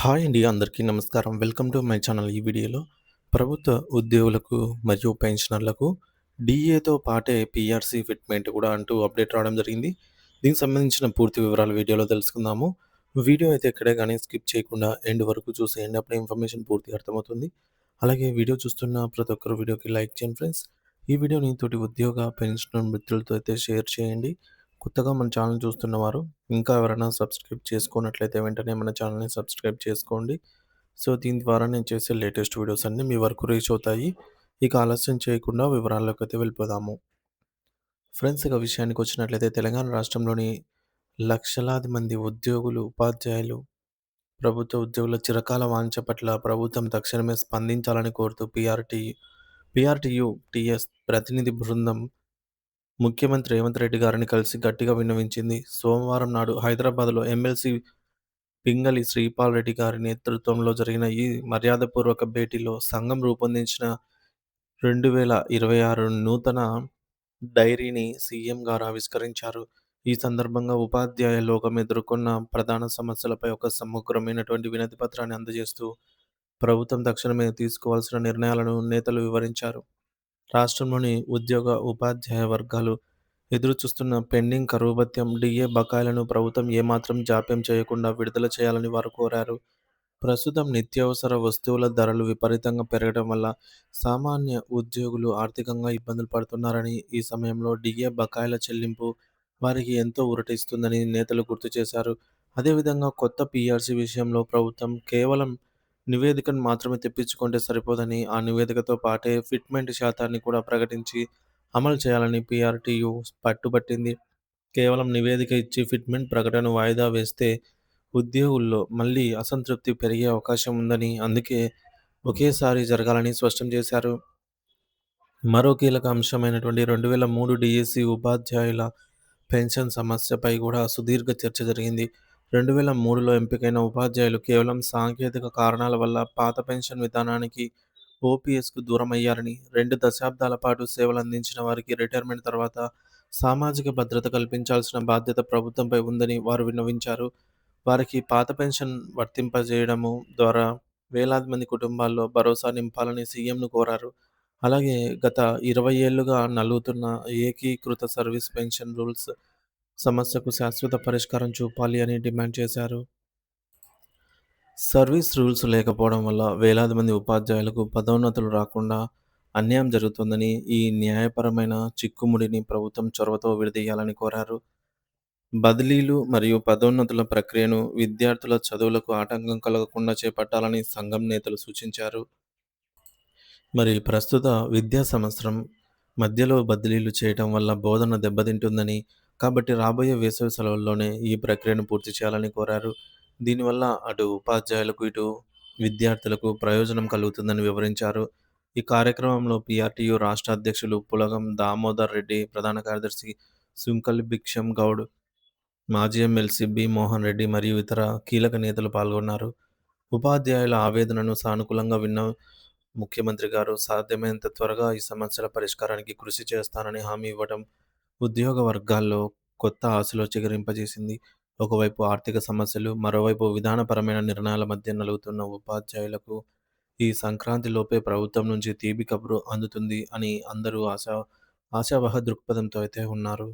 Hi అండి. అందరికీ నమస్కారం. Welcome to my channel. ఈ వీడియోలో ప్రభుత్వ ఉద్యోగులకు మరియు పెన్షనర్లకు డీఏతో పాటే పీఆర్సీ ఫిట్‌మెంట్ కూడా అంటూ అప్డేట్ రావడం జరిగింది. దీనికి సంబంధించిన పూర్తి వివరాలు వీడియోలో తెలుసుకుందాము. వీడియో అయితే ఎక్కడే గాని స్కిప్ చేయకుండా ఎండ్ వరకు చూసేయండి. అప్పుడే ఇన్ఫర్మేషన్ పూర్తిగా అర్థమవుతుంది. అలాగే వీడియో చూస్తున్న ప్రతి ఒక్కరు వీడియోకి లైక్ చేయండి ఫ్రెండ్స్. ఈ వీడియోని తోటి ఉద్యోగ, పెన్షనర్ మిత్రులతో అయితే షేర్ చేయండి. కొత్తగా మన ఛానల్ చూస్తున్నవారు ఇంకా ఎవరైనా సబ్స్క్రైబ్ చేసుకోనట్లయితే వెంటనే మన ఛానల్‌ని సబ్స్క్రైబ్ చేసుకోండి. సో, దీని ద్వారా నేను చేసే లేటెస్ట్ వీడియోస్ అన్నీ మీ వరకు రీచ్ అవుతాయి. ఇక ఆలస్యం చేయకుండా వివరాల్లోకైతే వెళ్ళిపోదాము. ఫ్రెండ్స్, ఇక విషయానికొచ్చినట్లయితే తెలంగాణ రాష్ట్రంలోని లక్షలాది మంది ఉద్యోగులు, ఉపాధ్యాయులు, ప్రభుత్వ ఉద్యోగుల చిరకాల వాంఛ పట్ల ప్రభుత్వం తక్షణమే స్పందించాలని కోరుతూ పీఆర్టీయూ టీఎస్ ప్రతినిధి బృందం ముఖ్యమంత్రి రేవంత్ రెడ్డి గారిని కలిసి గట్టిగా విన్నవించింది. సోమవారం నాడు హైదరాబాద్‌లో ఎమ్మెల్సీ పింగళి శ్రీపాల్ రెడ్డి గారి నేతృత్వంలో జరిగిన ఈ మర్యాదపూర్వక భేటీలో సంఘం రూపొందించిన 2026 నూతన డైరీని సీఎం గారు ఆవిష్కరించారు. ఈ సందర్భంగా ఉపాధ్యాయ లోకం ఎదుర్కొన్న ప్రధాన సమస్యలపై ఒక సమగ్రమైనటువంటి వినతి పత్రాన్ని అందజేస్తూ ప్రభుత్వం తక్షణమే తీసుకోవాల్సిన నిర్ణయాలను నేతలు వివరించారు. రాష్ట్రంలోని ఉద్యోగ, ఉపాధ్యాయ వర్గాలు ఎదురుచూస్తున్న పెండింగ్ కరువు భత్యం, డీఏ బకాయిలను ప్రభుత్వం ఏమాత్రం జాప్యం చేయకుండా విడుదల చేయాలని వారు కోరారు. ప్రస్తుతం నిత్యావసర వస్తువుల ధరలు విపరీతంగా పెరగడం వల్ల సామాన్య ఉద్యోగులు ఆర్థికంగా ఇబ్బందులు పడుతున్నారని, ఈ సమయంలో డీఏ బకాయిల చెల్లింపు వారికి ఎంతో ఊరటిస్తుందని నేతలు గుర్తు చేశారు. అదేవిధంగా కొత్త పీఆర్సీ విషయంలో ప్రభుత్వం కేవలం నివేదికను మాత్రమే తెప్పించుకుంటే సరిపోదని, ఆ నివేదికతో పాటే ఫిట్‌మెంట్ శాతాన్ని కూడా ప్రకటించి అమలు చేయాలని పీఆర్టీయూ పట్టుబట్టింది. కేవలం నివేదిక ఇచ్చి ఫిట్‌మెంట్ ప్రకటన వాయిదా వేస్తే ఉద్యోగుల్లో మళ్ళీ అసంతృప్తి పెరిగే అవకాశం ఉందని, అందుకే ఒకేసారి జరగాలని స్పష్టం చేశారు. మరో కీలక అంశమైనటువంటి 2003 డీఏసీ ఉపాధ్యాయుల పెన్షన్ సమస్యపై కూడా సుదీర్ఘ చర్చ జరిగింది. 2003లో ఎంపికైన ఉపాధ్యాయులు కేవలం సాంకేతిక కారణాల వల్ల పాత పెన్షన్ విధానానికి, ఓపీఎస్‌కు దూరమయ్యారని, 2 దశాబ్దాల పాటు సేవలందించిన వారికి రిటైర్మెంట్ తర్వాత సామాజిక భద్రత కల్పించాల్సిన బాధ్యత ప్రభుత్వంపై ఉందని వారు విన్నవించారు. వారికి పాత పెన్షన్ వర్తింపజేయడము ద్వారా వేలాది మంది కుటుంబాల్లో భరోసా నింపాలని సీఎంను కోరారు. అలాగే గత 20 ఏళ్లుగా నలుగుతున్న ఏకీకృత సర్వీస్ పెన్షన్ రూల్స్ సమస్యకు శాశ్వత పరిష్కారం చూపాలి అని డిమాండ్ చేశారు. సర్వీస్ రూల్స్ లేకపోవడం వల్ల వేలాది మంది ఉపాధ్యాయులకు పదోన్నతులు రాకుండా అన్యాయం జరుగుతుందని, ఈ న్యాయపరమైన చిక్కుముడిని ప్రభుత్వం చొరవతో విడదీయాలని కోరారు. బదిలీలు మరియు పదోన్నతుల ప్రక్రియను విద్యార్థుల చదువులకు ఆటంకం కలగకుండా చేపట్టాలని సంఘం నేతలు సూచించారు. మరి ప్రస్తుత విద్యా సంవత్సరం మధ్యలో బదిలీలు చేయటం వల్ల బోధన దెబ్బతింటుందని, కాబట్టి రాబోయే వేసవి సెలవుల్లోనే ఈ ప్రక్రియను పూర్తి చేయాలని కోరారు. దీనివల్ల అటు ఉపాధ్యాయులకు, ఇటు విద్యార్థులకు ప్రయోజనం కలుగుతుందని వివరించారు. ఈ కార్యక్రమంలో పీఆర్టీయూ రాష్ట్ర అధ్యక్షులు పులగం దామోదర్ రెడ్డి, ప్రధాన కార్యదర్శి సుంకలి భిక్షం గౌడ్, మాజీ ఎమ్మెల్సీ బి. మోహన్ రెడ్డి మరియు ఇతర కీలక నేతలు పాల్గొన్నారు. ఉపాధ్యాయుల ఆవేదనను సానుకూలంగా విన్న ముఖ్యమంత్రి గారు సాధ్యమైనంత త్వరగా ఈ సమస్యల పరిష్కారానికి కృషి చేస్తానని హామీ ఇవ్వడం ఉద్యోగ వర్గాల్లో కొత్త ఆశలు చిగురింపజేసింది. ఒకవైపు ఆర్థిక సమస్యలు, మరోవైపు విధానపరమైన నిర్ణయాల మధ్య నలుగుతున్న ఉపాధ్యాయులకు ఈ సంక్రాంతిలోపే ప్రభుత్వం నుంచి తీపి కబురు అందుతుంది అని అందరూ ఆశావహ దృక్పథంతో అయితే ఉన్నారు.